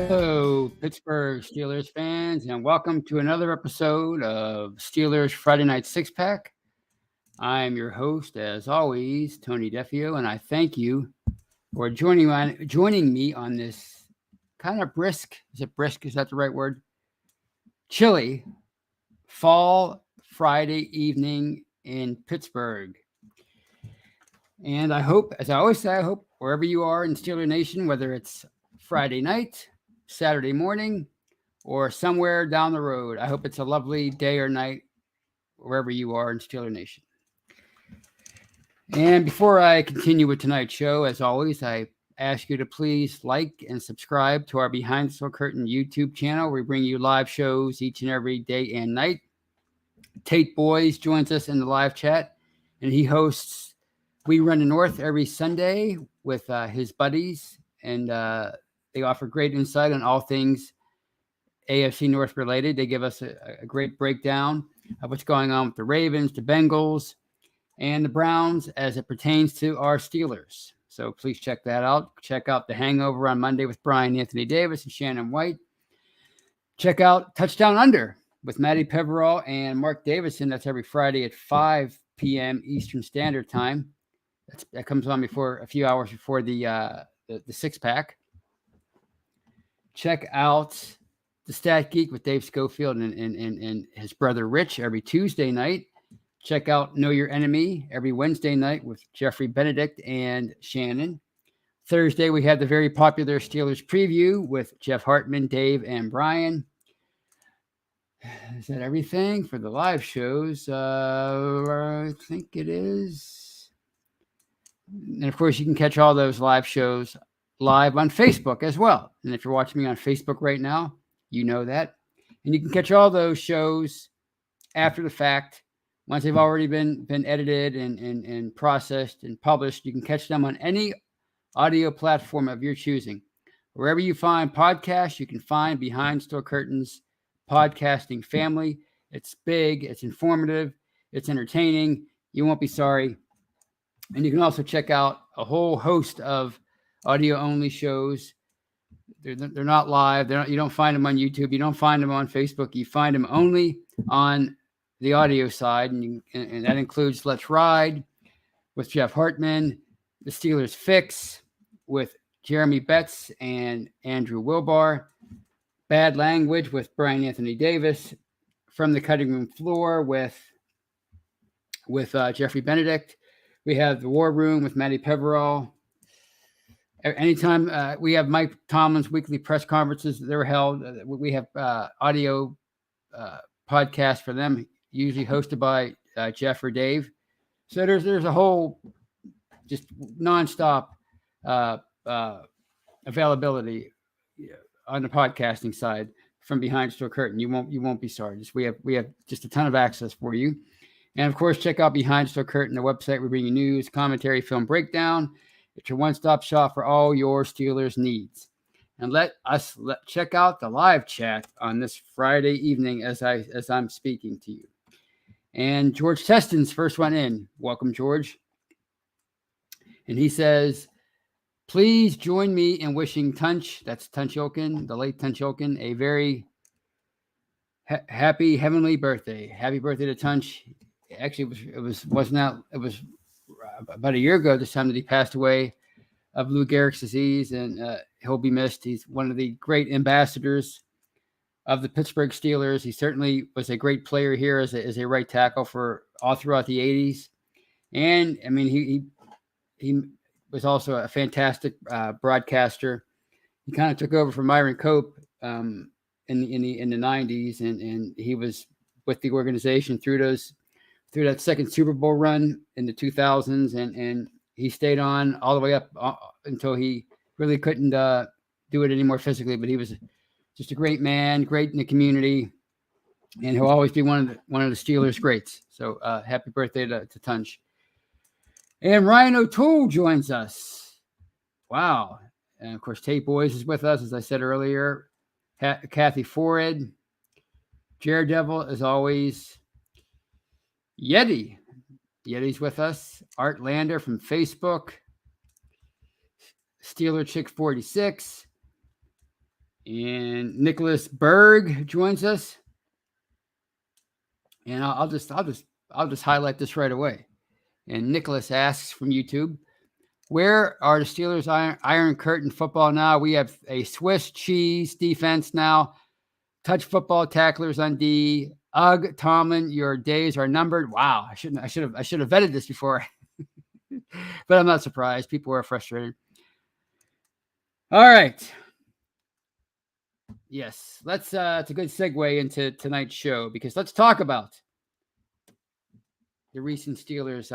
Hello, Pittsburgh Steelers fans, and welcome to another episode of Steelers Friday Night Six Pack. I'm your host, as always, Tony Defio, and I thank you for joining me on this kind of brisk. Is it brisk? Is that the right word? Chilly fall Friday evening in Pittsburgh. And I hope, as I always say, I hope wherever you are in Steeler Nation, whether it's Friday night, Saturday morning, or somewhere down the road, I hope it's a lovely day or night wherever you are in Steeler Nation. And before I continue with tonight's show, as always, I ask you to please like and subscribe to our Behind the Steel Curtain YouTube channel. We bring you live shows each and every day and night. Tate Boys joins us in the live chat, and he hosts We Run the North every Sunday with his buddies, and they offer great insight on all things AFC North related. They give us a great breakdown of what's going on with the Ravens, the Bengals, and the Browns as it pertains to our Steelers. So please check that out. Check out The Hangover on Monday with Brian Anthony Davis and Shannon White. Check out Touchdown Under with Matty Peverall and Mark Davison. That's every Friday at 5 p.m. Eastern Standard Time. That comes on a few hours before the six pack. Check out The Stat Geek with Dave Schofield and his brother Rich every Tuesday night. Check out Know Your Enemy every Wednesday night with Jeffrey Benedict and Shannon. Thursday, we have the very popular Steelers preview with Jeff Hartman, Dave, and Brian. Is that everything for the live shows? I think it is. And of course, you can catch all those live shows live on Facebook as well. And if you're watching me on Facebook right now, you know that. And you can catch all those shows after the fact. Once they've already been edited and processed and published, you can catch them on any audio platform of your choosing. Wherever you find podcasts, you can find Behind Steel Curtains podcasting family. It's big, it's informative, it's entertaining. You won't be sorry. And you can also check out a whole host of audio-only shows. They're not live. You don't find them on YouTube. You don't find them on Facebook. You find them only on the audio side, and that includes Let's Ride with Jeff Hartman, The Steelers Fix with Jeremy Betts and Andrew Wilbar, Bad Language with Brian Anthony Davis, From the Cutting Room Floor with Jeffrey Benedict. We have The War Room with Matty Peverall. Anytime we have Mike Tomlin's weekly press conferences, they're held. We have audio podcasts for them, usually hosted by Jeff or Dave. So there's a whole just nonstop availability on the podcasting side from Behind Steel Curtain. You won't be sorry. We have just a ton of access for you. And of course, check out Behind Steel Curtain, the website. We bring you news, commentary, film breakdown. It's your one-stop shop for all your Steelers needs. And let check out the live chat on this Friday evening as I'm speaking to you. And George Teston's first one in. Welcome, George. And he says, please join me in wishing Tunch, that's Tunch Ilkin, the late Tunch Ilkin, a very happy heavenly birthday. Happy birthday to Tunch. Actually, it was about a year ago this time that he passed away of Lou Gehrig's disease, and he'll be missed. He's one of the great ambassadors of the Pittsburgh Steelers. He certainly was a great player here as a right tackle for all throughout the 80s. And, I mean, he was also a fantastic broadcaster. He kind of took over from Myron Cope in the 90s, and he was with the organization through that second Super Bowl run in the 2000s, and he stayed on all the way up until he really couldn't do it anymore physically. But he was just a great man, great in the community, and he'll always be one of the Steelers greats. So happy birthday to Tunch. And Ryan O'Toole joins us. Wow. And of course, Tate Boys is with us, as I said earlier. Kathy Forred, Daredevil, as always. Yeti's with us. Art Lander from Facebook. Steeler Chick 46. And Nicholas Berg joins us. And I'll just highlight this right away. And Nicholas asks from YouTube, where are the Steelers' Iron Curtain football now? We have a Swiss cheese defense now. Touch football tacklers on D. Ugh, Tomlin, your days are numbered. Wow, I should have vetted this before, but I'm not surprised. People are frustrated. All right. Yes, let's. It's a good segue into tonight's show because let's talk about the recent Steelers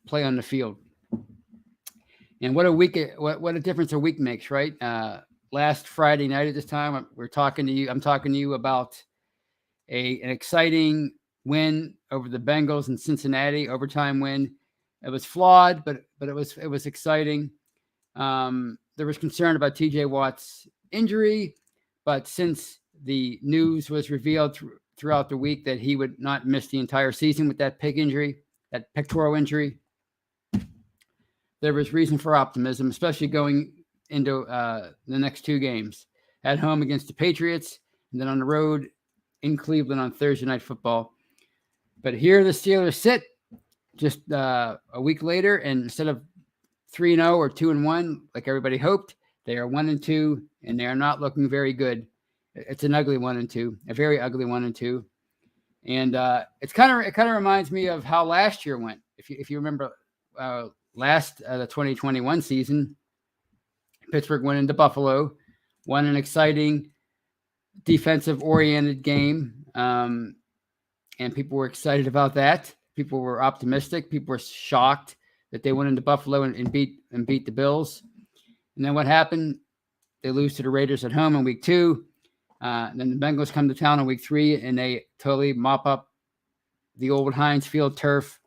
play on the field. And what a difference a week makes, right? Last Friday night at this time, I'm talking to you about an exciting win over the Bengals in Cincinnati, overtime win. It was flawed, but it was exciting. There was concern about TJ Watt's injury, but since the news was revealed throughout the week that he would not miss the entire season with that pectoral injury, there was reason for optimism, especially going into the next two games. At home against the Patriots, and then on the road in Cleveland on Thursday Night Football. But here the Steelers sit just a week later, and instead of 3-0 or 2-1, like everybody hoped, they are 1-2, and they are not looking very good. It's an ugly 1-2, a very ugly 1-2. And it kind of reminds me of how last year went. If you remember the 2021 season, Pittsburgh went into Buffalo, won an exciting defensive-oriented game, and people were excited about that. People were optimistic. People were shocked that they went into Buffalo and beat the Bills. And then what happened? They lose to the Raiders at home in week 2. Then the Bengals come to town in week 3, and they totally mop up the old Heinz Field turf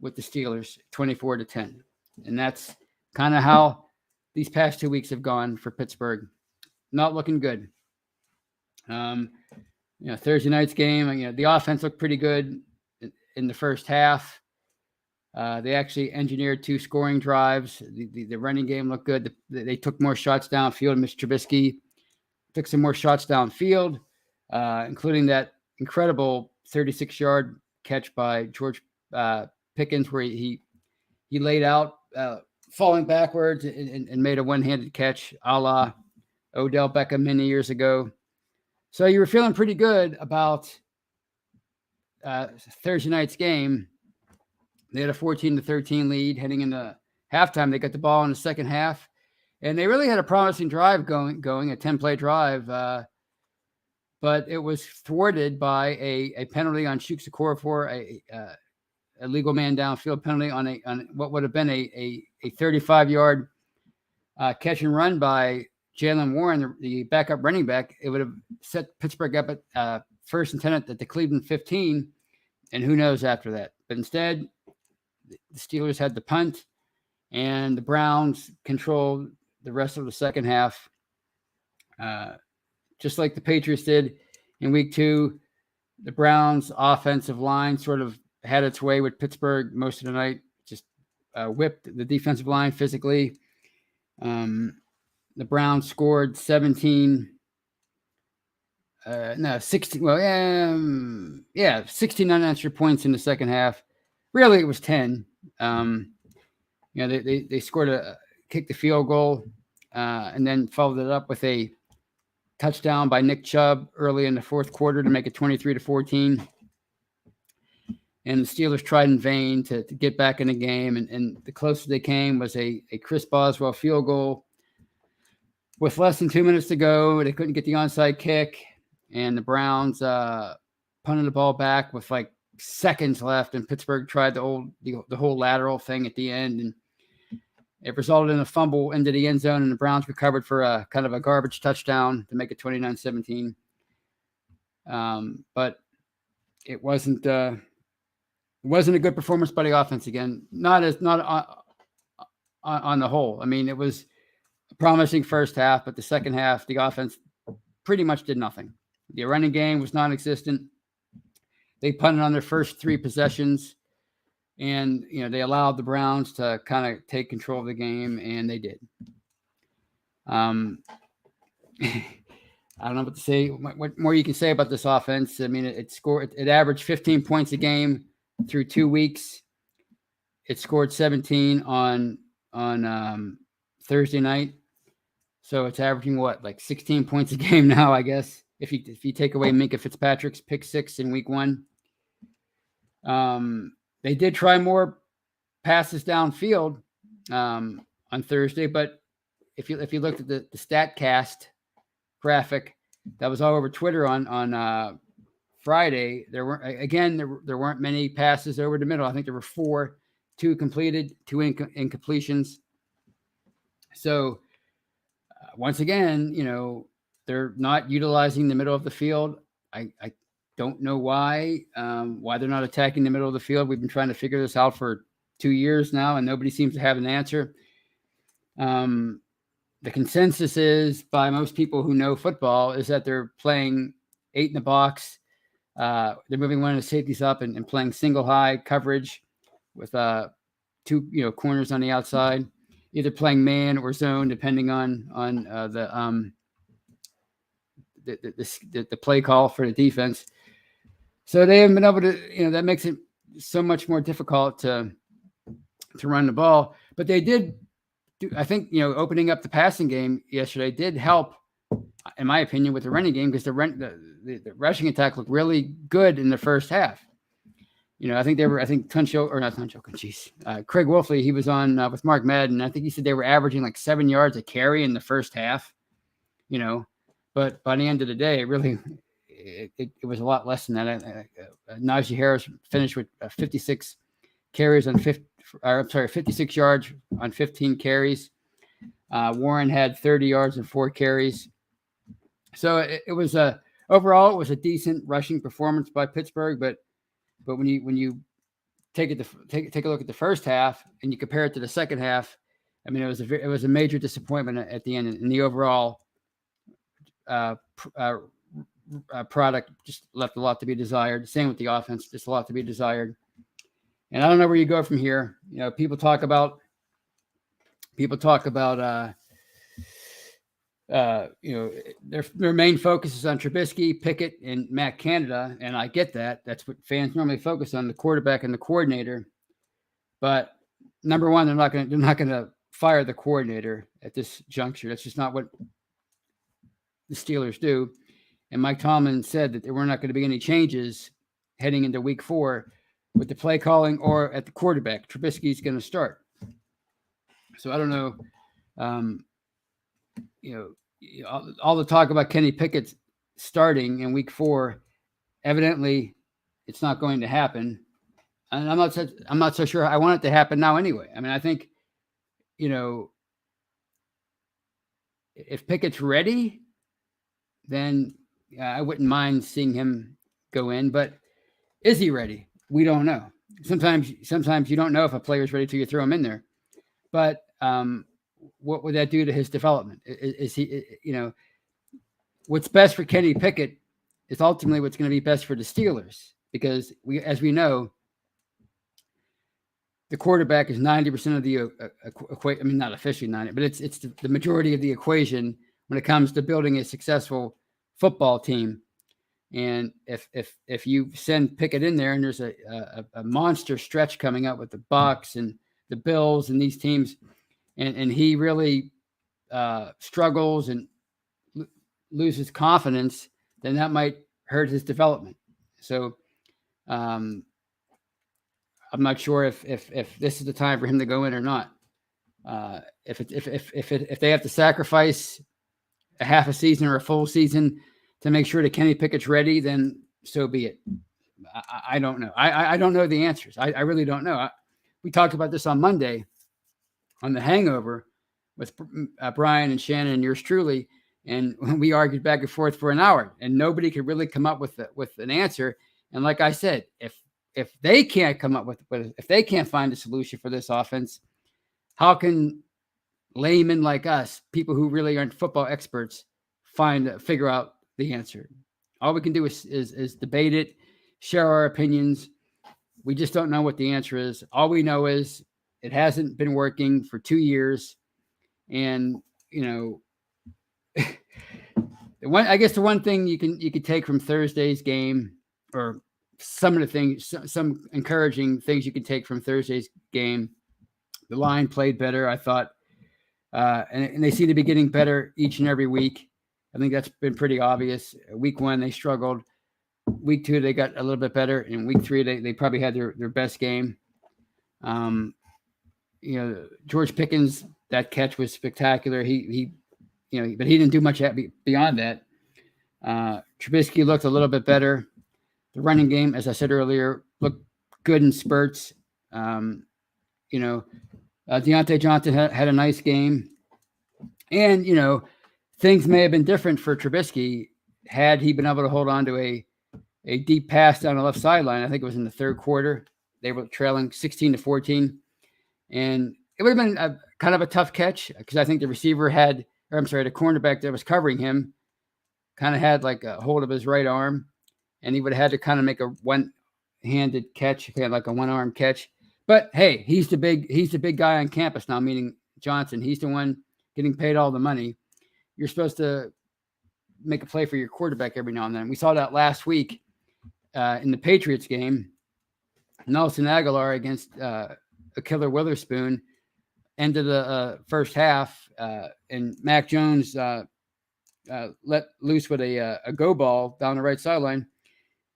with the Steelers, 24-10. And that's kind of how these past 2 weeks have gone for Pittsburgh. Not looking good. Thursday night's game, the offense looked pretty good in the first half. They actually engineered 2 scoring drives. The running game looked good. They took more shots downfield. Mr. Trubisky took some more shots downfield, including that incredible 36-yard catch by George Pickens, where he laid out, falling backwards and made a one-handed catch, a la Odell Beckham many years ago. So you were feeling pretty good about Thursday night's game. They had a 14-13 lead heading into halftime. They got the ball in the second half, and they really had a promising drive going a 10-play drive. But it was thwarted by a penalty on Chuks Okorafor, a legal man downfield penalty on what would have been a 35-yard catch and run by Jaylen Warren, the backup running back. It would have set Pittsburgh up at first and 10 at the Cleveland 15, and who knows after that. But instead, the Steelers had the punt, and the Browns controlled the rest of the second half, just like the Patriots did in week 2. The Browns' offensive line sort of had its way with Pittsburgh most of the night, just whipped the defensive line physically. The Browns scored 16 unanswered points in the second half. Really, it was 10. They scored kicked the field goal, and then followed it up with a touchdown by Nick Chubb early in the fourth quarter to make it 23-14. And the Steelers tried in vain to get back in the game, and the closest they came was a Chris Boswell field goal. With less than 2 minutes to go, they couldn't get the onside kick, and the Browns punted the ball back with like seconds left, and Pittsburgh tried the whole lateral thing at the end, and it resulted in a fumble into the end zone, and the Browns recovered for a kind of a garbage touchdown to make it 29-17. But it wasn't a good performance by the offense again. Not on the whole. I mean, it was a promising first half, but the second half, the offense pretty much did nothing. The running game was non-existent. They punted on their first 3 possessions, and they allowed the Browns to kind of take control of the game, and they did. I don't know what to say. What more you can say about this offense? I mean, it averaged 15 points a game through 2 weeks. It scored 17 on Thursday night, so it's averaging like 16 points a game now, I guess. If you take away Minkah Fitzpatrick's pick 6 in week 1, they did try more passes downfield on Thursday, but if you looked at the StatCast graphic that was all over Twitter on Friday, there weren't many passes over the middle. I think there were 4, 2 completed, 2 incompletions. So once again, they're not utilizing the middle of the field. I don't know why they're not attacking the middle of the field. We've been trying to figure this out for 2 years now, and nobody seems to have an answer. The consensus is, by most people who know football, is that they're playing 8 in the box. They're moving one of the safeties up and playing single high coverage with 2 corners on the outside, either playing man or zone, depending on the play call for the defense. So they haven't been able to, that makes it so much more difficult to run the ball. But they did I think, opening up the passing game yesterday did help, in my opinion, with the running game, because the rushing attack looked really good in the first half. I think Craig Wolfley, he was on with Mark Madden. I think he said they were averaging like 7 yards a carry in the first half, but by the end of the day, it was a lot less than that. Najee Harris finished with 56 carries on 56 yards on 15 carries. Warren had 30 yards and 4 carries. So it was overall it was a decent rushing performance by Pittsburgh, but when you take a look at the first half and you compare it to the second half, I mean, it was a major disappointment at the end, and the overall product just left a lot to be desired. Same with the offense, just a lot to be desired. And I don't know where you go from here. People talk about their main focus is on Trubisky, Pickett, and Matt Canada, and I get that. That's what fans normally focus on, the quarterback and the coordinator. But number one, they're not going to fire the coordinator at this juncture. That's just not what the Steelers do. And Mike Tomlin said that there were not going to be any changes heading into Week 4 with the play calling or at the quarterback. Trubisky's going to start. So I don't know. All the talk about Kenny Pickett starting in Week 4, evidently it's not going to happen. And I'm not so sure I want it to happen now anyway. I mean, I think, if Pickett's ready, then I wouldn't mind seeing him go in. But is he ready? We don't know. Sometimes you don't know if a player's ready till you throw him in there. But what would that do to his development? Is he, what's best for Kenny Pickett is ultimately what's going to be best for the Steelers, because as we know, the quarterback is 90% of the equation. I mean, not officially 90, but it's the majority of the equation when it comes to building a successful football team. And if you send Pickett in there and there's a monster stretch coming up with the Bucs and the Bills and these teams, and he really struggles and loses confidence, then that might hurt his development. So I'm not sure if this is the time for him to go in or not. If they have to sacrifice a half a season or a full season to make sure that Kenny Pickett's ready, then so be it. I don't know. I don't know the answers. I really don't know. We talked about this on Monday on The Hangover with Brian and Shannon and yours truly, and we argued back and forth for an hour, and nobody could really come up with an answer. And like I said, if they can't come up with if they can't find a solution for this offense, how can laymen like us, people who really aren't football experts, figure out the answer? All we can do is debate it, share our opinions. We just don't know what the answer is. All we know is it hasn't been working for 2 years, and I guess the one thing you could take from Thursday's game, or some of the things, some encouraging things you could take from Thursday's game. The line played better, I thought, and they seem to be getting better each and every week. I think that's been pretty obvious. Week 1, they struggled. Week 2, they got a little bit better. In week 3, they probably had their best game. George Pickens, that catch was spectacular. He but he didn't do much beyond that. Trubisky looked a little bit better. The running game, as I said earlier, looked good in spurts. Deontay Johnson had a nice game. And, things may have been different for Trubisky had he been able to hold on to a deep pass down the left sideline. I think it was in the third quarter. They were trailing 16-14. And it would have been kind of a tough catch because I think the the cornerback that was covering him kind of had like a hold of his right arm, and he would have had to kind of make a one-handed catch, like a one-arm catch. But hey, he's the big guy on campus now, meaning Johnson. He's the one getting paid all the money. You're supposed to make a play for your quarterback every now and then. We saw that last week in the Patriots game. Nelson Aguilar against Killer Witherspoon ended the first half, and Mac Jones let loose with a go ball down the right sideline,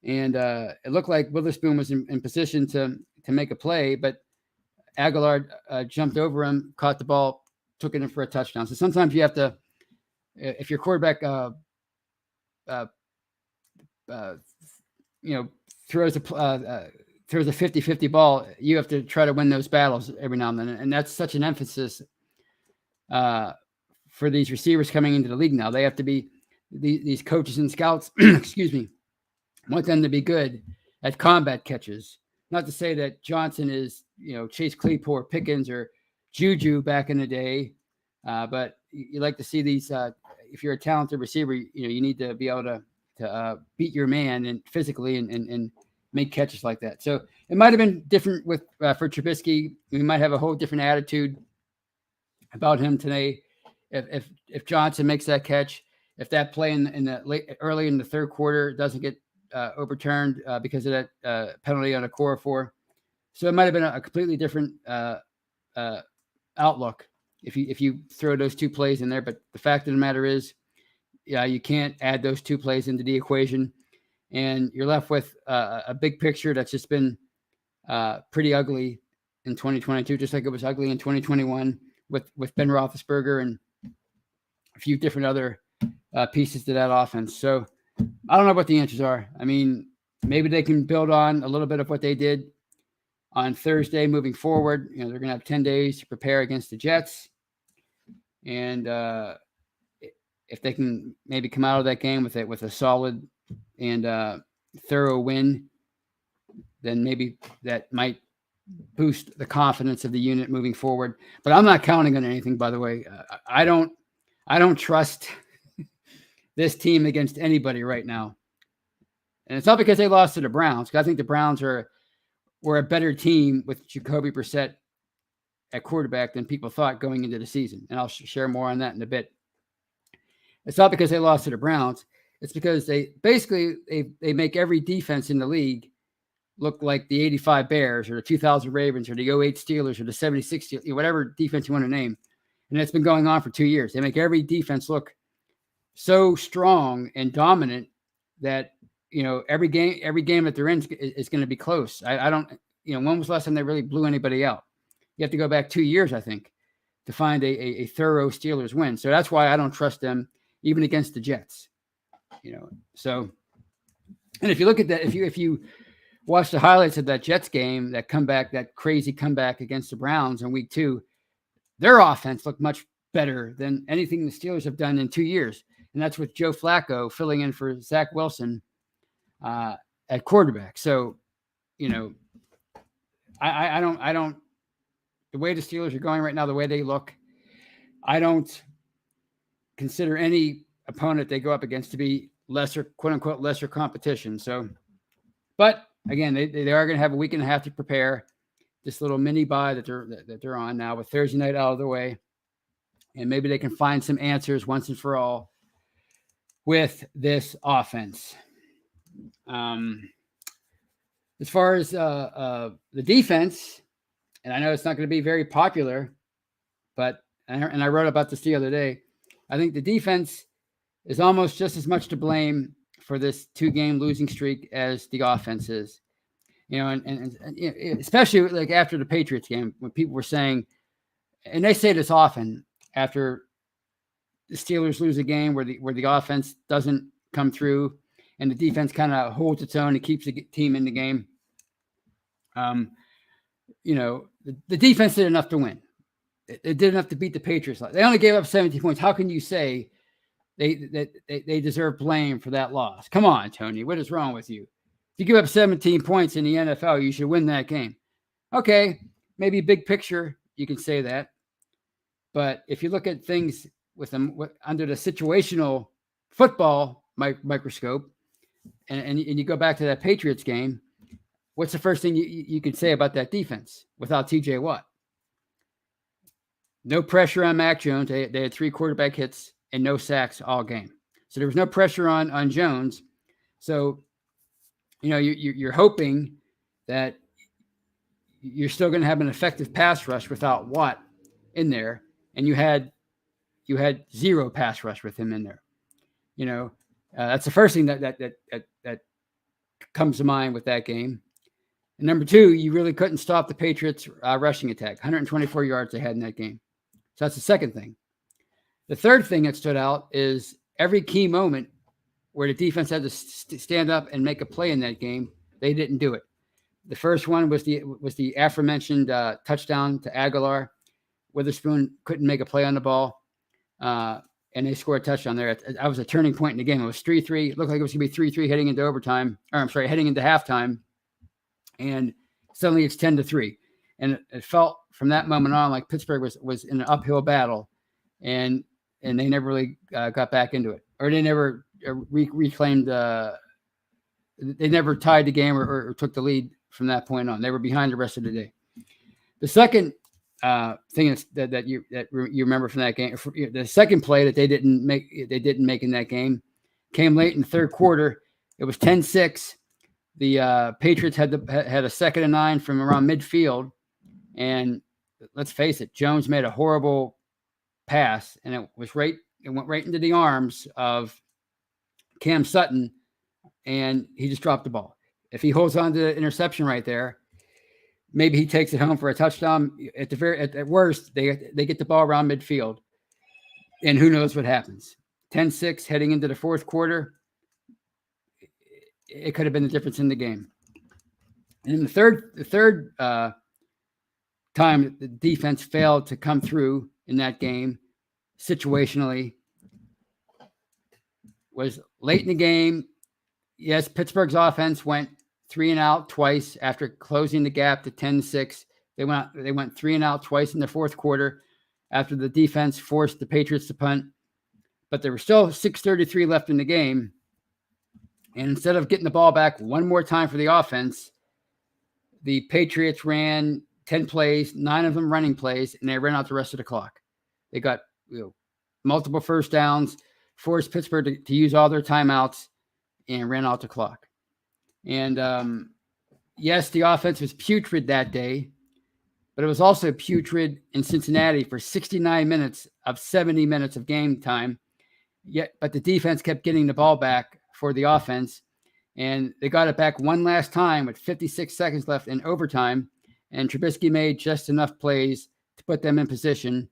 and it looked like Witherspoon was in position to make a play, but Aguilar jumped over him, caught the ball, took it in for a touchdown. So sometimes you have to, if your quarterback throws a 50-50 ball, you have to try to win those battles every now and then. And that's such an emphasis for these receivers coming into the league now. They have to be, these coaches and scouts, excuse me, want them to be good at combat catches. Not to say that Johnson is, Chase Claypool or Pickens or Juju back in the day, but you like to see these, if you're a talented receiver, you need to be able to beat your man and physically and make catches like that. So it might have been different for Trubisky. We might have a whole different attitude about him today. If Johnson makes that catch, if that play early in the third quarter doesn't get overturned because of that penalty on a core 4. So it might have been a completely different outlook if you throw those 2 plays in there. But the fact of the matter is, you can't add those 2 plays into the equation. And you're left with a big picture that's just been pretty ugly in 2022, just like it was ugly in 2021 with Ben Roethlisberger and a few different other pieces to that offense. So I don't know what the answers are. I mean, maybe they can build on a little bit of what they did on Thursday moving forward. They're going to have 10 days to prepare against the Jets. And if they can maybe come out of that game with a solid and thorough win, then maybe that might boost the confidence of the unit moving forward. But I'm not counting on anything, by the way. I don't trust this team against anybody right now. And it's not because they lost to the Browns, because I think the Browns were a better team with Jacoby Brissette at quarterback than people thought going into the season. And I'll share more on that in a bit. It's not because they lost to the Browns. It's because they make every defense in the league look like the 85 Bears or the 2000 Ravens or the 08 Steelers or the 76 Steelers, whatever defense you want to name. And it's been going on for 2 years. They make every defense look so strong and dominant that, every game that they're in is going to be close. I don't, when was the last time they really blew anybody out? You have to go back 2 years, I think, to find a thorough Steelers win. So that's why I don't trust them even against the Jets. So, and if you look at that, if you watch the highlights of that Jets game, that crazy comeback against the Browns in week 2, their offense looked much better than anything the Steelers have done in 2 years. And that's with Joe Flacco filling in for Zach Wilson at quarterback. So, I don't, the way the Steelers are going right now, the way they look, I don't consider any opponent they go up against to be lesser, quote unquote, lesser competition. So, but again, they are going to have a week and a half to prepare this little mini bye that they're on now with Thursday night out of the way. And maybe they can find some answers once and for all with this offense. As far as the defense, and I know it's not going to be very popular, but and I wrote about this the other day. I think the defense is almost just as much to blame for this 2-game losing streak as the offense is. And especially like after the Patriots game, when people were saying, and they say this often after the Steelers lose a game where the offense doesn't come through and the defense kind of holds its own and keeps the team in the game. The defense did enough to win. It did enough to beat the Patriots. They only gave up 17 points. How can you say they deserve blame for that loss? Come on, Tony. What is wrong with you? If you give up 17 points in the NFL, you should win that game. Okay, maybe big picture, you can say that. But if you look at things under the situational football microscope, and you go back to that Patriots game, what's the first thing you can say about that defense without TJ Watt? No pressure on Mac Jones. They had 3 quarterback hits and no sacks all game. So there was no pressure on Jones. So, you're hoping that you're still going to have an effective pass rush without Watt in there. And you had 0 pass rush with him in there. That's the first thing that comes to mind with that game. And number 2, you really couldn't stop the Patriots' rushing attack. 124 yards they had in that game. So that's the second thing. The third thing that stood out is every key moment where the defense had to stand up and make a play in that game, they didn't do it. The first one was the aforementioned touchdown to Aguilar. Witherspoon couldn't make a play on the ball, and they scored a touchdown there. That was a turning point in the game. It was 3-3. It looked like it was going to be 3-3 heading into heading into halftime, and suddenly it's 10-3. And it felt from that moment on like Pittsburgh was in an uphill battle, and they never really got back into it, or they never reclaimed. They never tied the game or took the lead from that point on. They were behind the rest of the day. The second thing that you remember from that game, the second play that they didn't make in that game came late in the third quarter. It was 10-6. The Patriots had a 2nd and 9 from around midfield, and let's face it, Jones made a horrible pass, and it went right into the arms of Cam Sutton, and he just dropped the ball. If he holds on to the interception right there, maybe he takes it home for a touchdown. At worst, they get the ball around midfield, and who knows what happens. 10-6 heading into the fourth quarter. It could have been the difference in the game. And then the third time the defense failed to come through in that game situationally was late in the game. Yes, Pittsburgh's offense went 3 and out twice after closing the gap to 10-6. They went 3 and out twice in the fourth quarter after the defense forced the Patriots to punt. But there was still 6:33 left in the game. And instead of getting the ball back one more time for the offense, the Patriots ran 10 plays, 9 of them running plays, and they ran out the rest of the clock. They got multiple first downs, forced Pittsburgh to use all their timeouts, and ran out the clock. And yes, the offense was putrid that day, but it was also putrid in Cincinnati for 69 minutes of 70 minutes of game time. But the defense kept getting the ball back for the offense, and they got it back one last time with 56 seconds left in overtime, and Trubisky made just enough plays to put them in position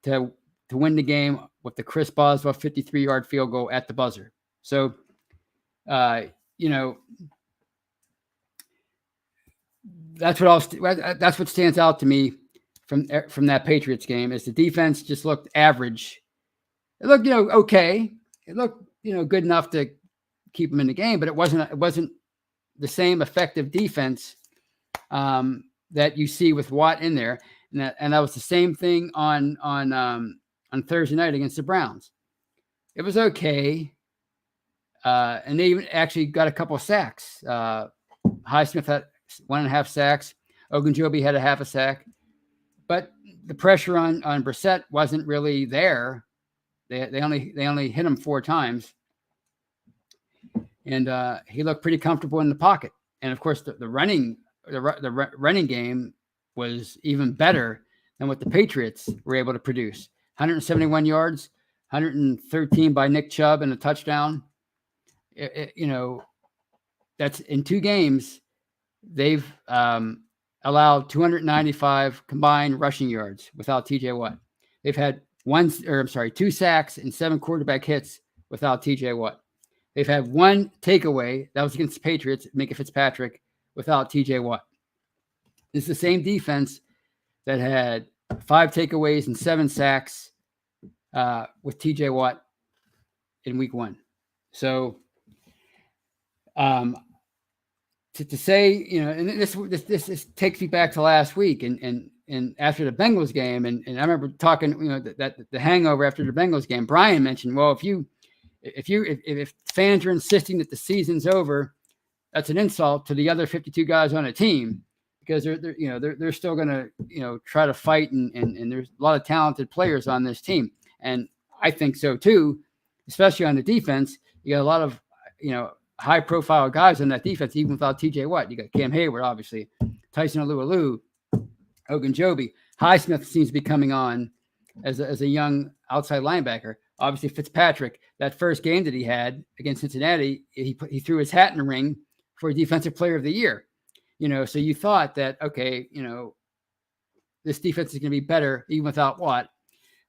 to win the game with the Chris Boswell 53-yard field goal at the buzzer. So, that's what stands out to me from that Patriots game is the defense just looked average. It looked, okay. It looked, good enough to keep them in the game, but it wasn't the same effective defense that you see with Watt in there. And that was the same thing on Thursday night against the Browns. It was okay. And they even actually got a couple of sacks. Highsmith had 1.5 sacks. Ogunjobi had a half a sack. But the pressure on Brissette wasn't really there. They only hit him 4 times. and he looked pretty comfortable in the pocket. And of course, the running game was even better than what the Patriots were able to produce. 171 yards, 113 by Nick Chubb and a touchdown. That's in 2 games. They've allowed 295 combined rushing yards without TJ Watt. They've had 2 sacks and 7 quarterback hits without TJ Watt. They've had 1 takeaway, that was against the Patriots, Minka Fitzpatrick, without TJ Watt. It's the same defense that had 5 takeaways and 7 sacks with TJ Watt in week 1. So to say, and this takes me back to last week and after the Bengals game, and I remember talking, that the hangover after the Bengals game, Brian mentioned, well, if fans are insisting that the season's over, that's an insult to the other 52 guys on a team, because they're still going to try to fight, and there's a lot of talented players on this team, and I think so too, especially on the defense. You got a lot of high profile guys on that defense, even without TJ Watt. You got Cam Hayward, obviously, Tyson Alualu, Ogunjobi. Highsmith seems to be coming on as a young outside linebacker. Obviously, Fitzpatrick, that first game that he had against Cincinnati, he threw his hat in the ring for Defensive Player of the Year. So you thought that, okay, this defense is going to be better even without Watt.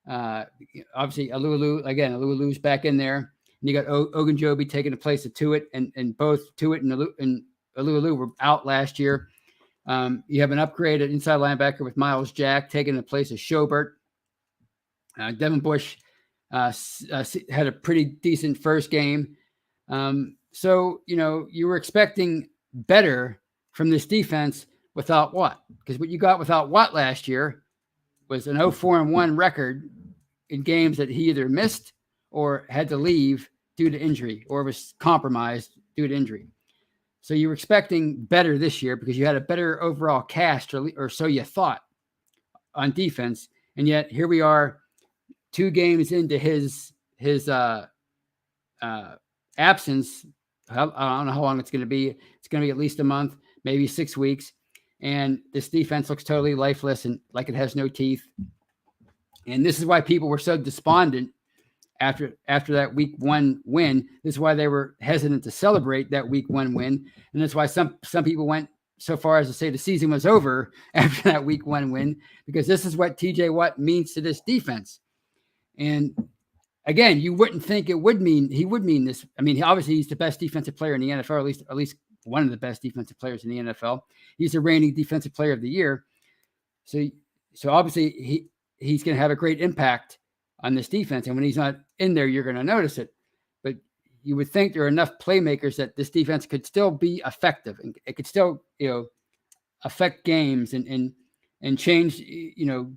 Obviously, Alualu's back in there. And you got Ogunjobi taking the place of Tuitt, and both Tuitt and Alualu were out last year. You have an upgraded inside linebacker with Miles Jack taking the place of Schobert. Devin Bush had a pretty decent first game. So, you were expecting better from this defense without Watt, because what you got without Watt last year was an 0-4-1 record in games that he either missed or had to leave due to injury, or was compromised due to injury. So you were expecting better this year because you had a better overall cast, or so you thought, on defense. And yet here we are 2 games into his absence. I don't know how long it's going to be. It's going to be at least a month, maybe 6 weeks. And this defense looks totally lifeless and like it has no teeth. And this is why people were so despondent after that week 1 win. This is why they were hesitant to celebrate that week 1 win. And that's why some people went so far as to say the season was over after that week 1 win, because this is what TJ Watt means to this defense. And again, you wouldn't think he would mean this. I mean, obviously he's the best defensive player in the NFL, at least one of the best defensive players in the NFL. He's the reigning defensive player of the year. So obviously he's going to have a great impact on this defense. And when he's not in there, you're going to notice it. But you would think there are enough playmakers that this defense could still be effective, and it could still, affect games and change,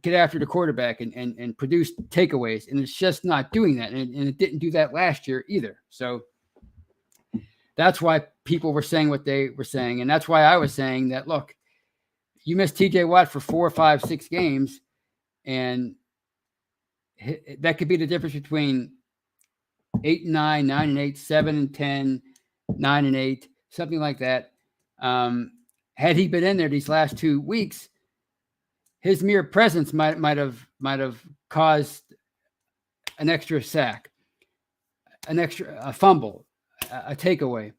get after the quarterback and produce takeaways. And it's just not doing that. And it didn't do that last year either. So that's why people were saying what they were saying. And that's why I was saying that, look, you missed TJ Watt for 4, 5, 6 games, and that could be the difference between 8-9, 9-8, 7-10, 9-8, something like that. Had he been in there these last 2 weeks, his mere presence might have caused an extra sack, a fumble, a takeaway,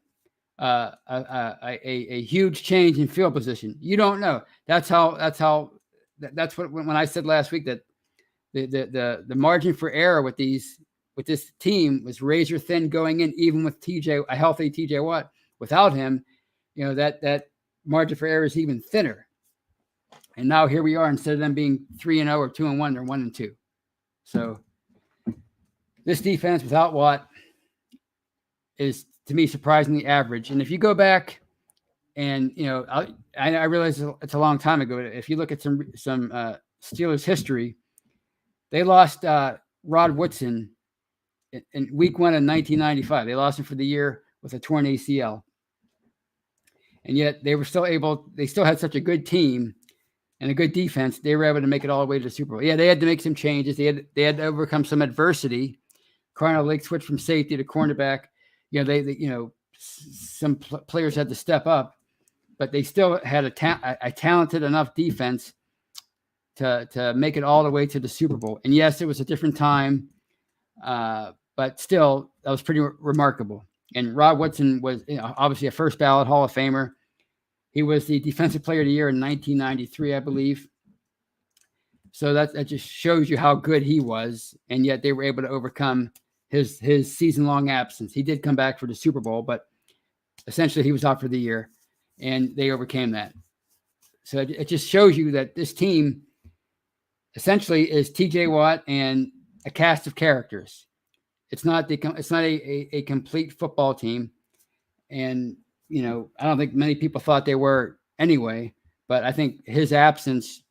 a huge change in field position. You don't know. That's what when I said last week that the margin for error with this team was razor thin going in, even with a healthy TJ Watt. Without him, that margin for error is even thinner. And now here we are, instead of them being 3-0 or 2-1, they're 1-2. So this defense without Watt is, to me, surprisingly average. And if you go back and, I realize it's a long time ago. If you look at some Steelers history, they lost Rod Woodson in week 1 of 1995. They lost him for the year with a torn ACL. And yet they still had such a good team and a good defense. They were able to make it all the way to the Super Bowl. Yeah, they had to make some changes. They had to overcome some adversity. Carnell Lake switched from safety to cornerback. They some players had to step up, but they still had a talented enough defense to make it all the way to the Super Bowl. And yes, it was a different time, but still, that was pretty remarkable. And Rod Woodson was obviously a first ballot Hall of Famer. He was the Defensive Player of the Year in 1993, I believe. So that just shows you how good he was, and yet they were able to overcome his season-long absence. He did come back for the Super Bowl, but essentially he was out for the year, and they overcame that. So it just shows you that this team essentially is T.J. Watt and a cast of characters. It's not a complete football team, and I don't think many people thought they were anyway. But I think his absence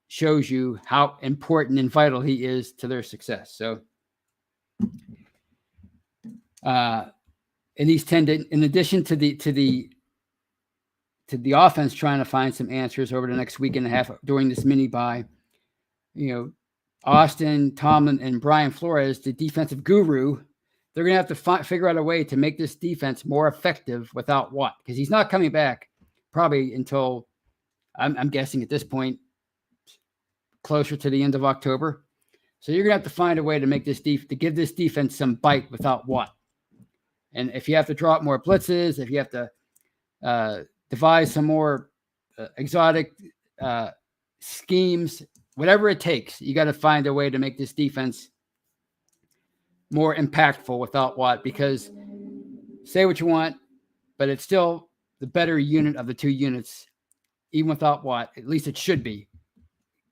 shows you how important and vital he is to their success. So, and these in addition to the offense trying to find some answers over the next week and a half during this mini bye, Austin, Tomlin, and Brian Flores, the defensive guru, they're going to have to figure out a way to make this defense more effective without Watt, because he's not coming back probably until, I'm guessing at this point, closer to the end of October. So you're going to have to find a way to make this to give this defense some bite without Watt. And if you have to draw up more blitzes, if you have to devise some more exotic schemes, whatever it takes, you got to find a way to make this defense more impactful without Watt, because say what you want, but it's still the better unit of the two units, even without Watt. At least it should be.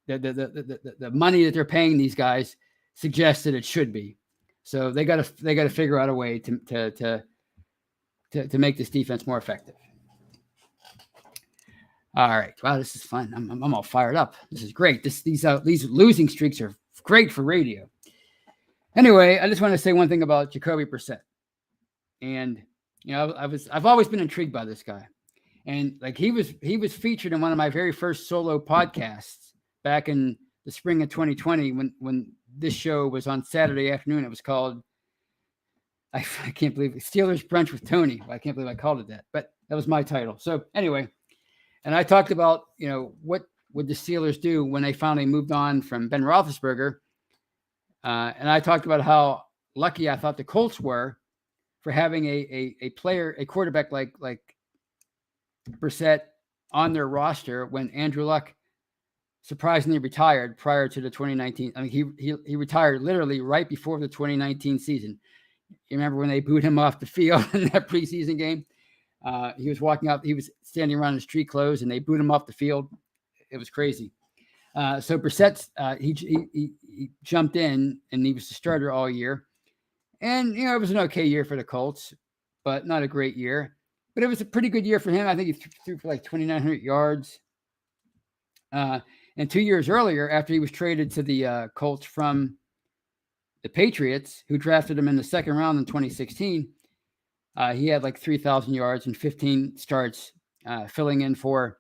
The money that they're paying these guys suggests that it should be. So they got to figure out a way to make this defense more effective. All right. Wow, this is fun. I'm all fired up. This is great. These losing streaks are great for radio. Anyway, I just want to say one thing about Jacoby Brissette. And I've always been intrigued by this guy. And like he was featured in one of my very first solo podcasts back in the spring of 2020 when this show was on Saturday afternoon. It was called, I can't believe it, Steelers Brunch with Tony. I can't believe I called it that, but that was my title. So anyway, and I talked about, what would the Steelers do when they finally moved on from Ben Roethlisberger. And I talked about how lucky I thought the Colts were for having a quarterback like Brissette on their roster when Andrew Luck surprisingly retired prior to the 2019. I mean, he retired literally right before the 2019 season. You remember when they booed him off the field in that preseason game? He was walking out. He was standing around in street clothes, and they booed him off the field. It was crazy. So Brissett, he jumped in, and he was the starter all year. And, it was an okay year for the Colts, but not a great year. But it was a pretty good year for him. I think he threw for like 2,900 yards. And 2 years earlier, after he was traded to the Colts from the Patriots, who drafted him in the second round in 2016, he had like 3,000 yards and 15 starts, filling in for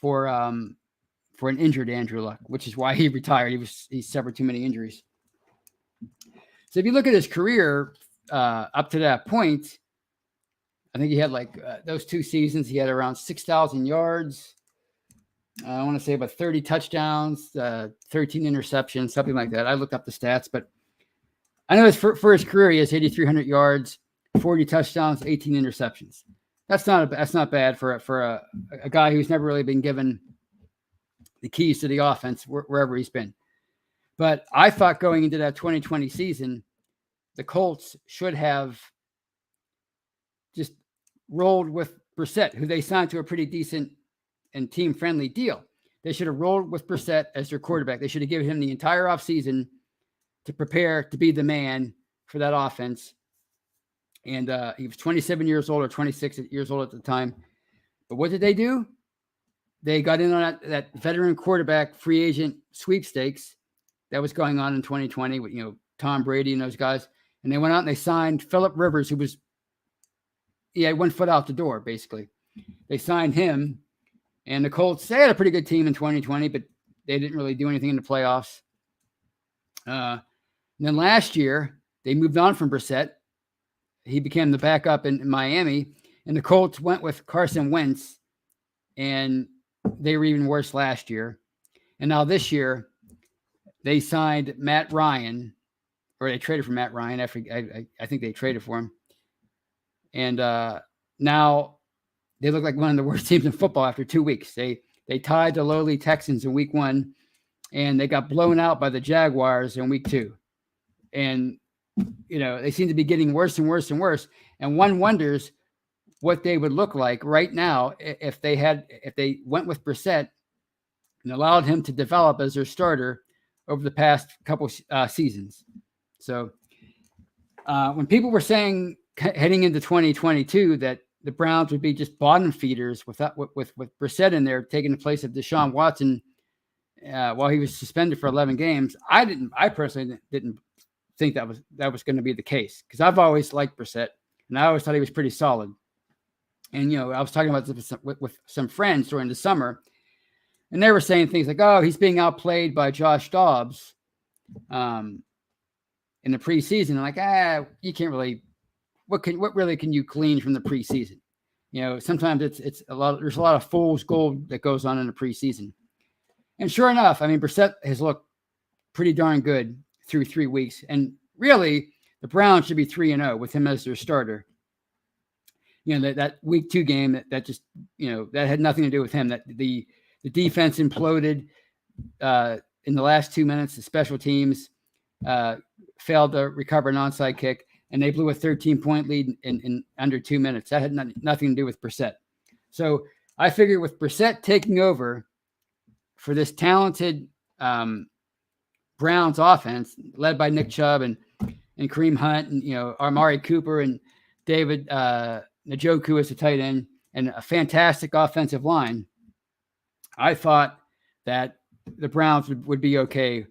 an injured Andrew Luck, which is why he retired. He suffered too many injuries. So if you look at his career up to that point, I think he had like those 2 seasons, he had around 6,000 yards. I want to say about 30 touchdowns, 13 interceptions, something like that. I looked up the stats, but I know for his career, he has 8,300 yards, 40 touchdowns, 18 interceptions. That's not bad for a guy who's never really been given the keys to the offense wherever he's been. But I thought going into that 2020 season, the Colts should have just rolled with Brissett, who they signed to a pretty decent and team-friendly deal. They should have rolled with Brissett as their quarterback. They should have given him the entire offseason to prepare to be the man for that offense. And he was 27 years old or 26 years old at the time. But what did they do? They got in on that veteran quarterback free agent sweepstakes that was going on in 2020 with, Tom Brady and those guys. And they went out and they signed Phillip Rivers, who was, he had 1 foot out the door, basically. They signed him. And the Colts, they had a pretty good team in 2020, but they didn't really do anything in the playoffs. And then last year, they moved on from Brissett. he became the backup in Miami, and the Colts went with Carson Wentz, and they were even worse last year. And now this year, they signed Matt Ryan, or they traded for Matt Ryan. I think they traded for him. And now they look like one of the worst teams in football after 2 weeks. They tied the lowly Texans in week 1, and they got blown out by the Jaguars in week 2. And, they seem to be getting worse and worse and worse. And one wonders what they would look like right now if they went with Brissette and allowed him to develop as their starter over the past couple seasons. So when people were saying heading into 2022 that the Browns would be just bottom feeders with Brissette in there taking the place of Deshaun Watson while he was suspended for 11 games, I personally didn't think that was going to be the case, because I've always liked Brissette and I always thought he was pretty solid. And I was talking about this with some friends during the summer, and they were saying things like, "Oh, he's being outplayed by Josh Dobbs in the preseason." I'm like, you can't really. What really can you glean from the preseason? Sometimes it's a lot. There's a lot of fool's gold that goes on in the preseason. And sure enough, I mean, Brissette has looked pretty darn good through 3 weeks, and really, the Browns should be 3-0 with him as their starter. That week 2 game that just that had nothing to do with him. That the defense imploded in the last 2 minutes. The special teams failed to recover an onside kick, and they blew a 13-point lead in under 2 minutes. That had nothing to do with Brissette. So I figured with Brissette taking over for this talented Browns offense, led by Nick Chubb and Kareem Hunt and Amari Cooper and David Njoku as a tight end, and a fantastic offensive line, I thought that the Browns would be okay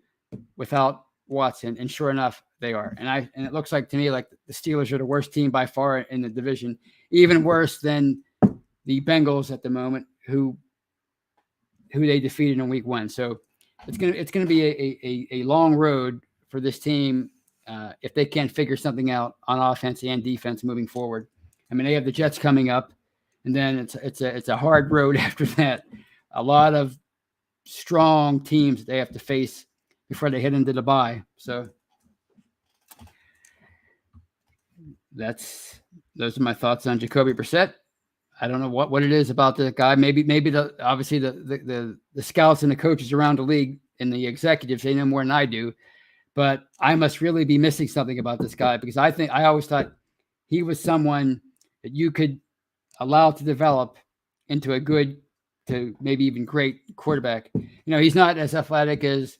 without Watson, and sure enough, they are. And it looks like to me like the Steelers are the worst team by far in the division, even worse than the Bengals at the moment, who they defeated in week 1. So it's gonna be a long road for this team if they can't figure something out on offense and defense moving forward. I mean, they have the Jets coming up, and then it's a hard road after that. A lot of strong teams they have to face before they head into the bye. So those are my thoughts on Jacoby Brissette. I don't know what it is about the guy. Maybe obviously the scouts and the coaches around the league and the executives, they know more than I do. But I must really be missing something about this guy, because I always thought he was someone that you could allow to develop into a good to maybe even great quarterback. He's not as athletic as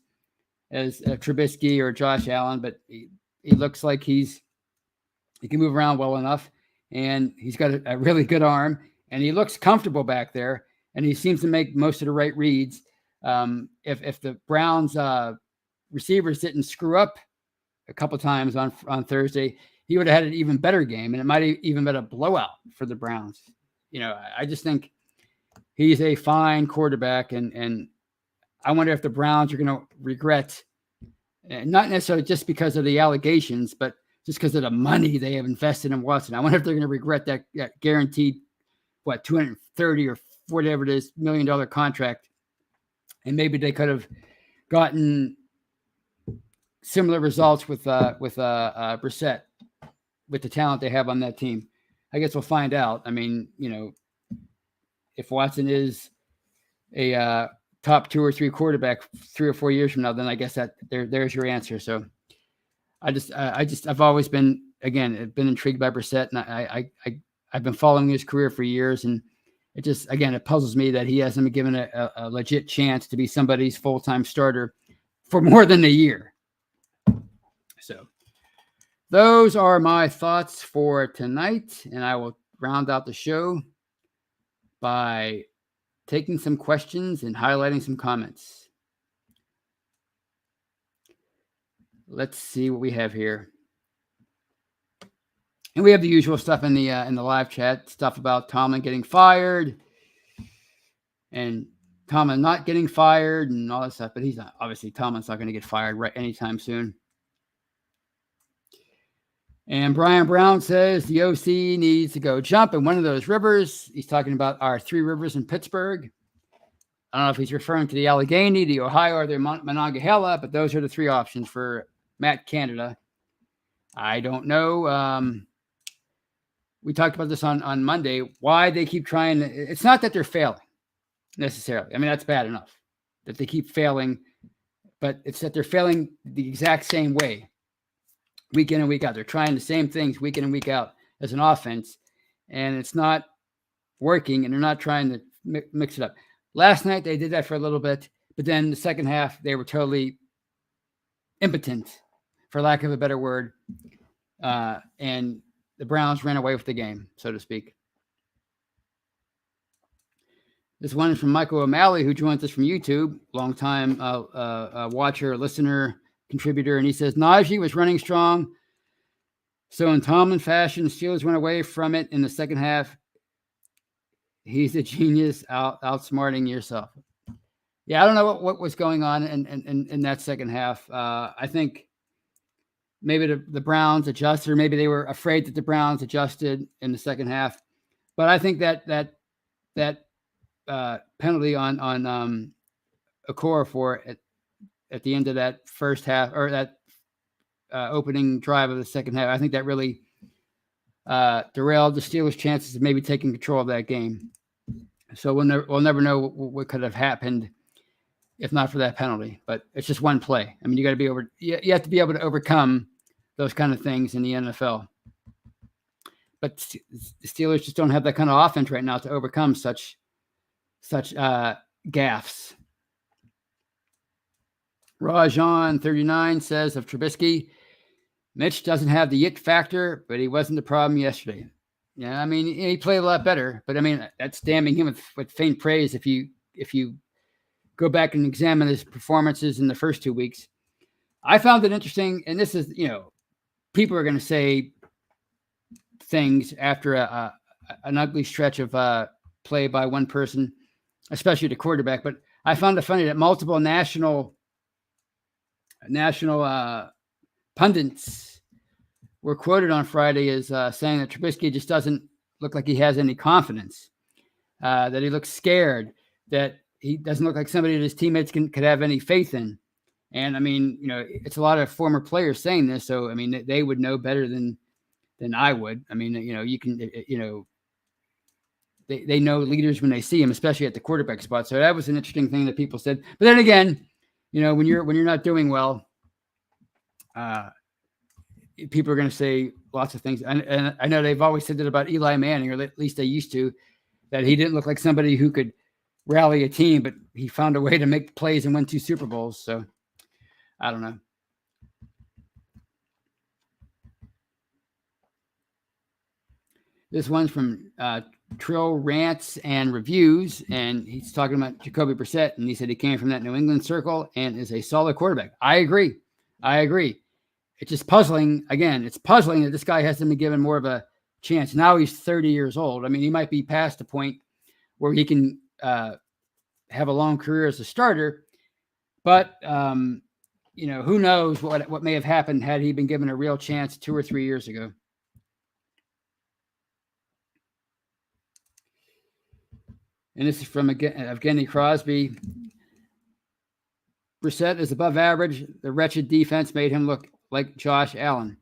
Trubisky or Josh Allen, but he looks like he can move around well enough, and he's got a really good arm, and he looks comfortable back there, and he seems to make most of the right reads. If the Browns receivers didn't screw up a couple times on Thursday, he would have had an even better game, and it might have even been a blowout for the Browns. I just think he's a fine quarterback, and I wonder if the Browns are going to regret, not necessarily just because of the allegations, but just because of the money they have invested in Watson. I wonder if they're going to regret that guaranteed, $230 or whatever it is, $1 million contract. And maybe they could have gotten similar results with Brissette, with the talent they have on that team. I guess we'll find out. I mean, if Watson is a top 2 or 3 quarterback 3 or 4 years from now, then I guess that there's your answer. So I've always been intrigued by Brissette, and I've been following his career for years, and it puzzles me that he hasn't been given a legit chance to be somebody's full-time starter for more than a year. So those are my thoughts for tonight, and I will round out the show by taking some questions and highlighting some comments. Let's see what we have here. And we have the usual stuff in the live chat, stuff about Tomlin getting fired and Tomlin not getting fired and all that stuff. But Tomlin's not going to get fired right anytime soon. And Brian Brown says the OC needs to go jump in one of those rivers. He's talking about our 3 rivers in Pittsburgh. I don't know if he's referring to the Allegheny, the Ohio, or the Monongahela, but those are the 3 options for Matt Canada. I don't know. We talked about this on Monday, why they keep trying. It's not that they're failing necessarily. I mean, that's bad enough that they keep failing, but it's that they're failing the exact same way week in and week out. They're trying the same things week in and week out as an offense, and it's not working, and they're not trying to mix it up. Last night, they did that for a little bit, but then the second half, they were totally impotent, for lack of a better word, and the Browns ran away with the game, so to speak. This one is from Michael O'Malley, who joins us from YouTube, longtime watcher, listener, contributor, and he says, Najee was running strong, so in Tomlin fashion, the Steelers went away from it in the second half. He's a genius, outsmarting yourself. Yeah, I don't know what was going on in that second half. I think maybe the Browns adjusted, or maybe they were afraid that the Browns adjusted in the second half. But I think that penalty on Okorafor at the end of that first half, or that opening drive of the second half, I think that really derailed the Steelers' chances of maybe taking control of that game. So we'll never know what could have happened if not for that penalty. But it's just one play. I mean, you have to be able to overcome those kind of things in the NFL. But the Steelers just don't have that kind of offense right now to overcome such gaffes. Rajan 39 says of Trubisky, Mitch doesn't have the it factor, but he wasn't the problem yesterday. Yeah, I mean, he played a lot better, but I mean, that's damning him with faint praise if you go back and examine his performances in the first 2 weeks. I found it interesting, and this is, people are going to say things after an ugly stretch of play by one person, especially the quarterback, but I found it funny that multiple national pundits were quoted on Friday as saying that Trubisky just doesn't look like he has any confidence, that he looks scared, that he doesn't look like somebody that his teammates could have any faith in. And I mean, it's a lot of former players saying this, so I mean, they would know better than I would. I mean, you can, they know leaders when they see them, especially at the quarterback spot. So that was an interesting thing that people said. But then again, when you're not doing well, people are going to say lots of things. And I know they've always said that about Eli Manning, or at least they used to, that he didn't look like somebody who could rally a team, but he found a way to make plays and win 2 Super Bowls. So I don't know. This one's from Trill Rants and Reviews, and he's talking about Jacoby Brissette, and he said he came from that New England circle and is a solid quarterback. I agree. It's just puzzling. Again, it's puzzling that this guy hasn't been given more of a chance. Now he's 30 years old. I mean, he might be past the point where he can have a long career as a starter, but who knows what may have happened had he been given a real chance 2 or 3 years ago. And this is from Evgeny Crosby. Brissette is above average. The wretched defense made him look like Josh Allen.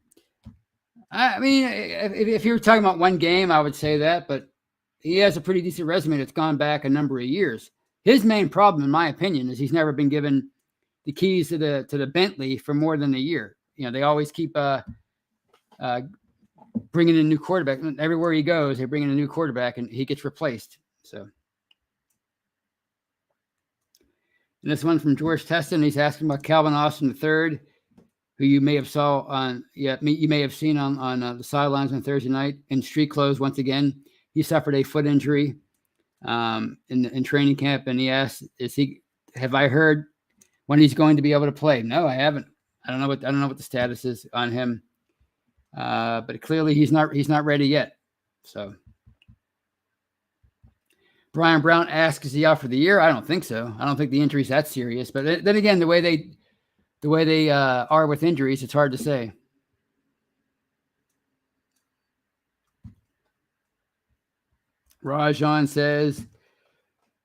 I mean, if you were talking about one game, I would say that, but he has a pretty decent resume that's gone back a number of years. His main problem, in my opinion, is he's never been given the keys to the Bentley for more than a year. They always keep bringing in a new quarterback. Everywhere he goes, they bring in a new quarterback, and he gets replaced. So. And this one from George Teston. He's asking about Calvin Austin III, who you may have seen on the sidelines on Thursday night in street clothes once again. He suffered a foot injury in training camp, and he asked, have I heard when he's going to be able to play? No, I haven't. I don't know what the status is on him. But clearly he's not ready yet. So Brian Brown asks, is he out for the year? I don't think so. I don't think the injury's that serious. But then again, the way they are with injuries, it's hard to say. Rajan says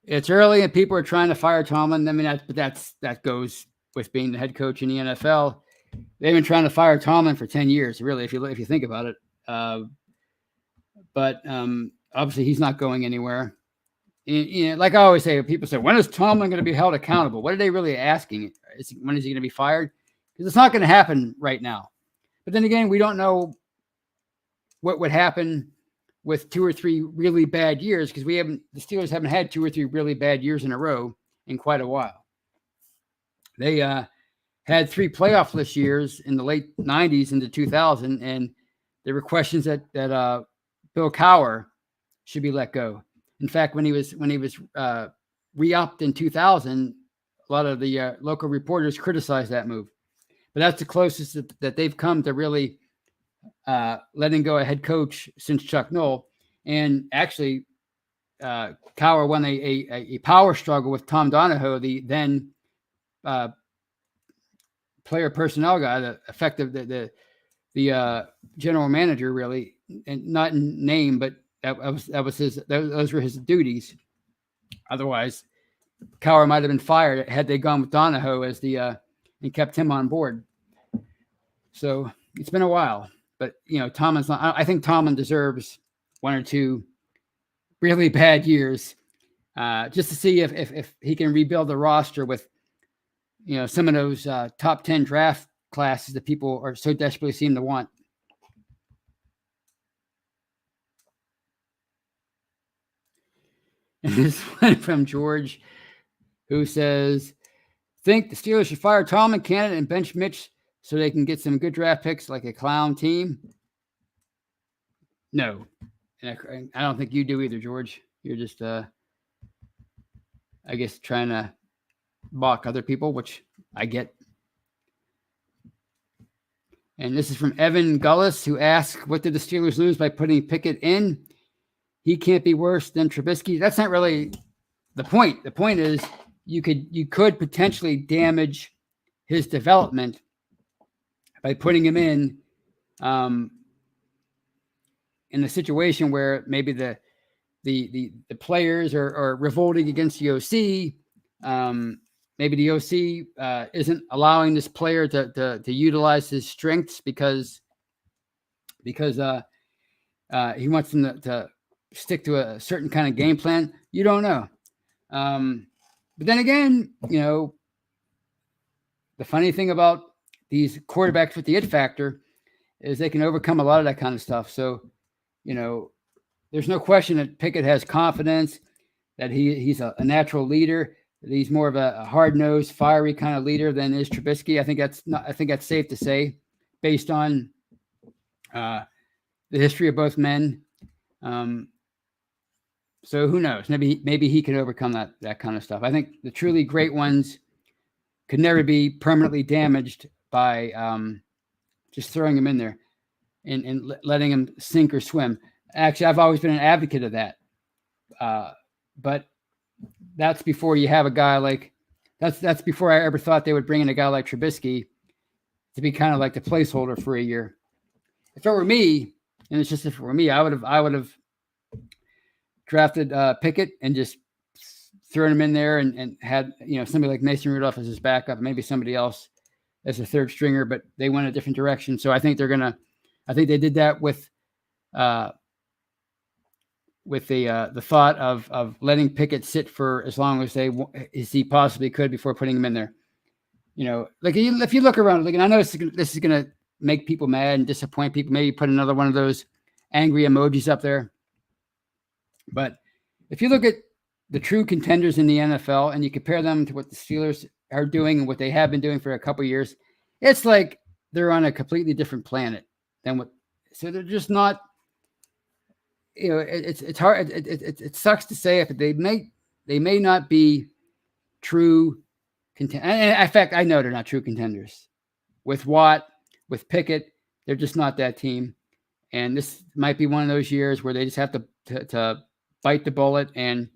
it's early and people are trying to fire Tomlin. I mean, that goes with being the head coach in the NFL. They've been trying to fire Tomlin for 10 years, really, if you think about it. But obviously, he's not going anywhere. Like I always say, people say, when is Tomlin going to be held accountable? What are they really asking? When is he going to be fired? Because it's not going to happen right now. But then again, we don't know what would happen with 2 or 3 really bad years, because the Steelers haven't had 2 or 3 really bad years in a row in quite a while. They had 3 playoff-less years in the late 90s into 2000, and there were questions that Bill Cowher should be let go. In fact, when he was re-upped in 2000, a lot of the local reporters criticized that move. But that's the closest that they've come to really letting go a head coach since Chuck Noll. And actually, Cowher won a power struggle with Tom Donahoe, the then player personnel guy, the general manager, really, and not in name, but those were his duties. Otherwise, Cowher might have been fired had they gone with Donahoe as and kept him on board. So it's been a while, but Tomlin's not. I think Tomlin deserves 1 or 2 really bad years, just to see if he can rebuild the roster with some of those top 10 draft classes that people are so desperately seem to want. And this one from George, who says, think the Steelers should fire Tomlin, Cannon, and bench Mitch so they can get some good draft picks like a clown team? No. And I don't think you do either, George. You're just, I guess, trying to balk other people, which I get. And this is from Evan Gullis, who asks, what did the Steelers lose by putting Pickett in? He can't be worse than Trubisky. That's not really the point. The point is you could potentially damage his development by putting him in a situation where maybe the players are revolting against the OC. Maybe the OC isn't allowing this player to utilize his strengths because he wants them to stick to a certain kind of game plan. You don't know. But then again, the funny thing about these quarterbacks with the it factor is they can overcome a lot of that kind of stuff. So, there's no question that Pickett has confidence, that he's a natural leader, that he's more of a hard-nosed, fiery kind of leader than is Trubisky. I think that's safe to say, based on the history of both men. So who knows? Maybe he can overcome that kind of stuff. I think the truly great ones could never be permanently damaged by just throwing him in there and letting him sink or swim. Actually, I've always been an advocate of that. But that's before you have a guy like that's before I ever thought they would bring in a guy like Trubisky to be kind of like the placeholder for a year. If it were me, and it's just if it were me, I would have drafted Pickett and just thrown him in there and had somebody like Mason Rudolph as his backup, maybe somebody else as a third stringer, but they went a different direction. So I think they did that with the thought of letting Pickett sit for as long as he possibly could before putting him in there. Like if you look around, and I know this is going to make people mad and disappoint people. Maybe put another one of those angry emojis up there. But if you look at the true contenders in the NFL and you compare them to what the Steelers are doing and what they have been doing for a couple of years, it's like they're on a completely different planet than what. So they're just not. It's hard. It sucks to say it, but they may not be true contenders. In fact, I know they're not true contenders. With Watt, with Pickett, they're just not that team. And this might be one of those years where they just have to bite the bullet and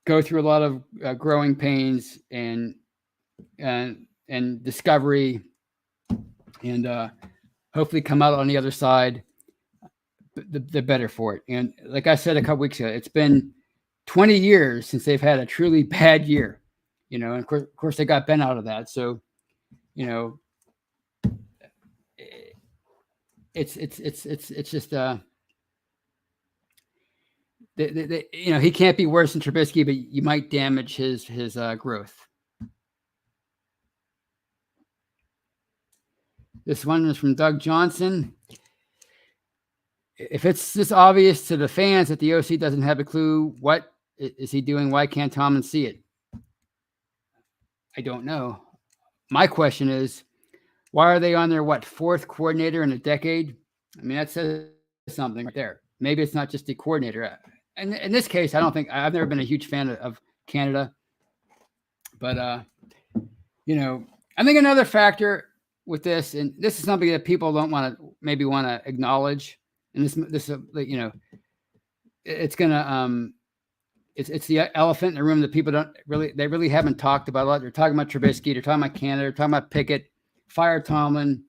go through a lot of growing pains and discovery, and hopefully come out on the other side the better for it. And like I said a couple weeks ago, it's been 20 years since they've had a truly bad year, and of course they got Ben out of that. So, it's just he can't be worse than Trubisky, but you might damage his growth. This one is from Doug Johnson. If it's this obvious to the fans that the OC doesn't have a clue, what is he doing? Why can't Tomlin see it? I don't know. My question is, why are they on their, fourth coordinator in a decade? I mean, that says something right there. Maybe it's not just the coordinator. And in this case, I've never been a huge fan of Canada. But, I think another factor with this, and this is something that people don't want to acknowledge, and this it's gonna it's the elephant in the room that people really haven't talked about a lot. They're talking about Trubisky, they're talking about Canada, they're talking about Pickett, fire Tomlin.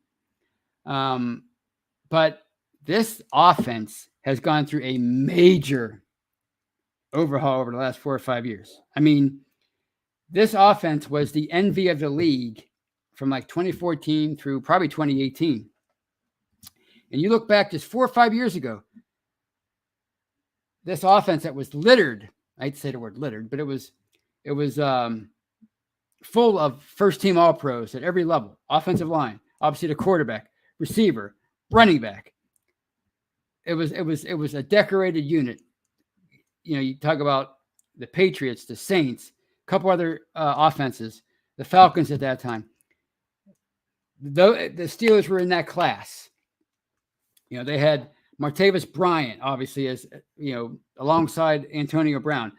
But this offense has gone through a major overhaul over the last 4 or 5 years. I mean, this offense was the envy of the league from 2014 through probably 2018. And you look back just 4 or 5 years ago, this offense that was littered, I'd say the word littered, but it was full of first-team All-Pros at every level, offensive line, obviously the quarterback, receiver, running back. It was a decorated unit. You talk about the Patriots, the Saints, a couple other offenses, the Falcons at that time. The Steelers were in that class. They had Martavis Bryant, obviously, as alongside Antonio Brown,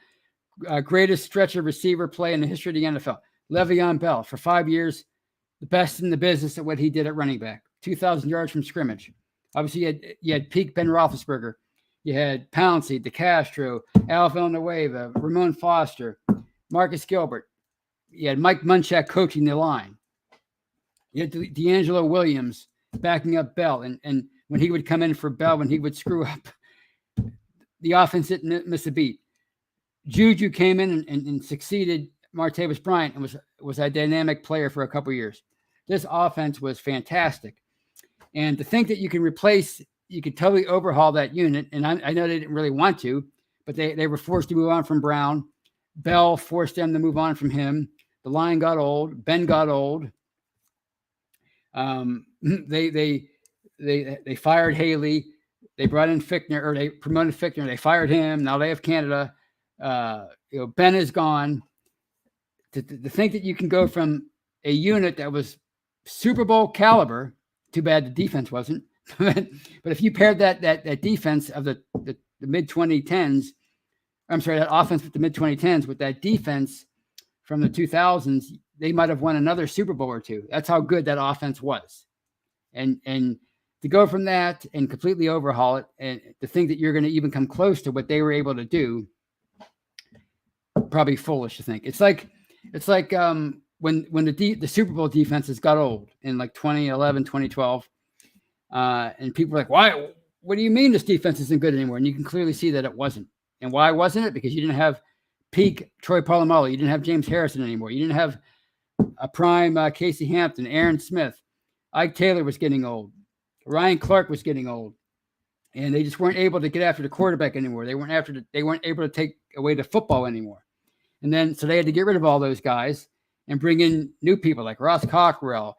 greatest stretch of receiver play in the history of the NFL. Le'Veon Bell, for 5 years, the best in the business at what he did at running back, 2,000 yards from scrimmage. Obviously, you had peak Ben Roethlisberger. You had Pouncey, DeCastro, Al Villanueva, Ramon Foster, Marcus Gilbert. You had Mike Munchak coaching the line. You had D'Angelo Williams backing up Bell. And when he would come in for Bell, when he would screw up, the offense didn't miss a beat. Juju came in and succeeded Martavis Bryant and was a dynamic player for a couple of years. This offense was fantastic. And to think that you could totally overhaul that unit, and I know they didn't really want to, but they were forced to move on from Brown. Bell forced them to move on from him. The line got old. Ben got old. They fired Haley. They brought in Fichtner, or they promoted Fichtner. They fired him. Now they have Canada. Ben is gone. To think that you can go from a unit that was Super Bowl caliber, too bad the defense wasn't, but if you paired that defense of the mid-2010s, I'm sorry, that offense with the mid-2010s with that defense from the 2000s, they might have won another Super Bowl or two. That's how good that offense was. And to go from that and completely overhaul it, and to think that you're going to even come close to what they were able to do, probably foolish to think. It's like when the Super Bowl defenses got old in 2011, 2012, and people were like, "Why? What do you mean this defense isn't good anymore?" And you can clearly see that it wasn't. And why wasn't it? Because you didn't have peak Troy Polamalu. You didn't have James Harrison anymore. You didn't have a prime Casey Hampton, Aaron Smith. Ike Taylor was getting old. Ryan Clark was getting old. And they just weren't able to get after the quarterback anymore. They weren't able to take away the football anymore. And then so they had to get rid of all those guys and bring in new people like Ross Cockrell.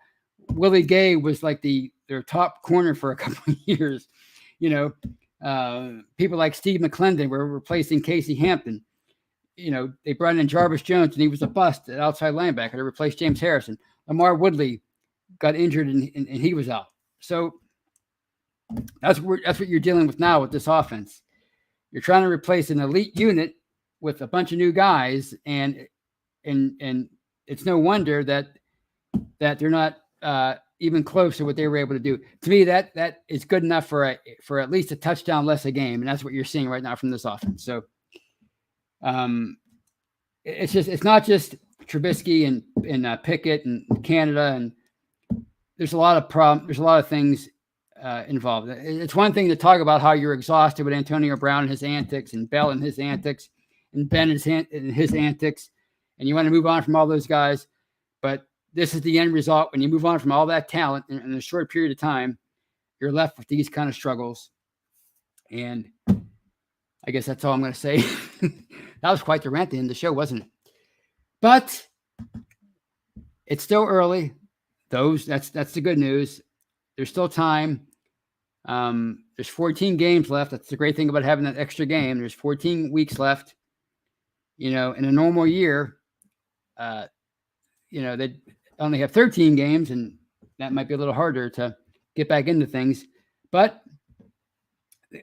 Willie Gay was their top corner for a couple of years. People like Steve McClendon were replacing Casey Hampton. They brought in Jarvis Jones, and he was a bust at outside linebacker to replace James Harrison. Lamar Woodley got injured, and he was out. So that's what you're dealing with now with this offense. You're trying to replace an elite unit with a bunch of new guys, and it's no wonder that they're not even close to what they were able to do. To me, that is good enough for at least a touchdown less a game, and that's what you're seeing right now from this offense. So, it's not just Trubisky and Pickett and Canada, and there's a lot of things involved. It's one thing to talk about how you're exhausted with Antonio Brown and his antics, and Bell and his antics, and Ben and his antics, and you want to move on from all those guys. But this is the end result. When you move on from all that talent in a short period of time, you're left with these kind of struggles. And I guess that's all I'm going to say. That was quite the rant at the end of the show, wasn't it? But it's still early. That's the good news. There's still time. There's 14 games left. That's the great thing about having that extra game. There's 14 weeks left. In a normal year, they only have 13 games, and that might be a little harder to get back into things. But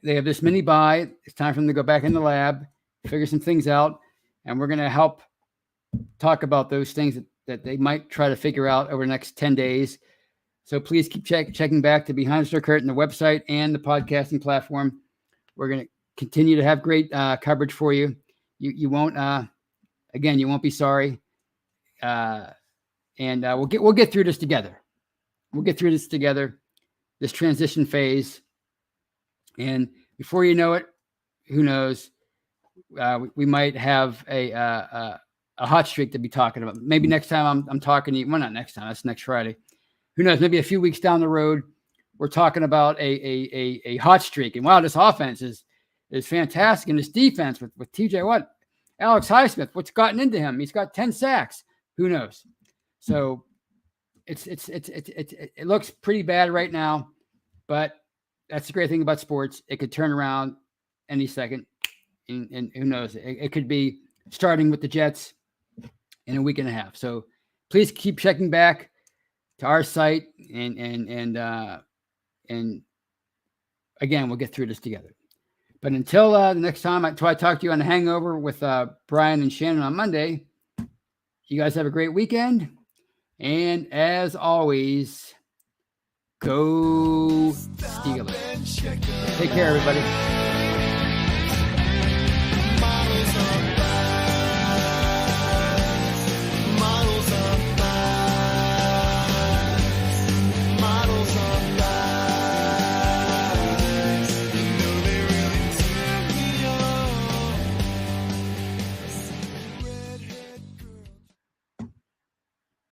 they have this mini bye. It's time for them to go back in the lab, figure some things out, and we're going to help talk about those things that they might try to figure out over the next 10 days. So please keep checking back to Behind the Star Curtain, the website and the podcasting platform. We're going to continue to have great coverage for you. You won't, again, you won't be sorry. And we'll get through this together. We'll get through this together, this transition phase. And before you know it, who knows, we might have a hot streak to be talking about. Maybe next time I'm talking to you. Well, not next time. That's next Friday. Who knows? Maybe a few weeks down the road, we're talking about a hot streak. And wow, this offense is fantastic. And this defense with TJ Watt, Alex Highsmith, what's gotten into him? He's got 10 sacks. Who knows? So it looks pretty bad right now, but that's the great thing about sports. It could turn around any second, and who knows? It could be starting with the Jets in a week and a half. So please keep checking back to our site, and again, we'll get through this together. But until the next time, until I talk to you on the Hangover with Brian and Shannon on Monday, you guys have a great weekend. And as always, go Steelers. Take care, everybody.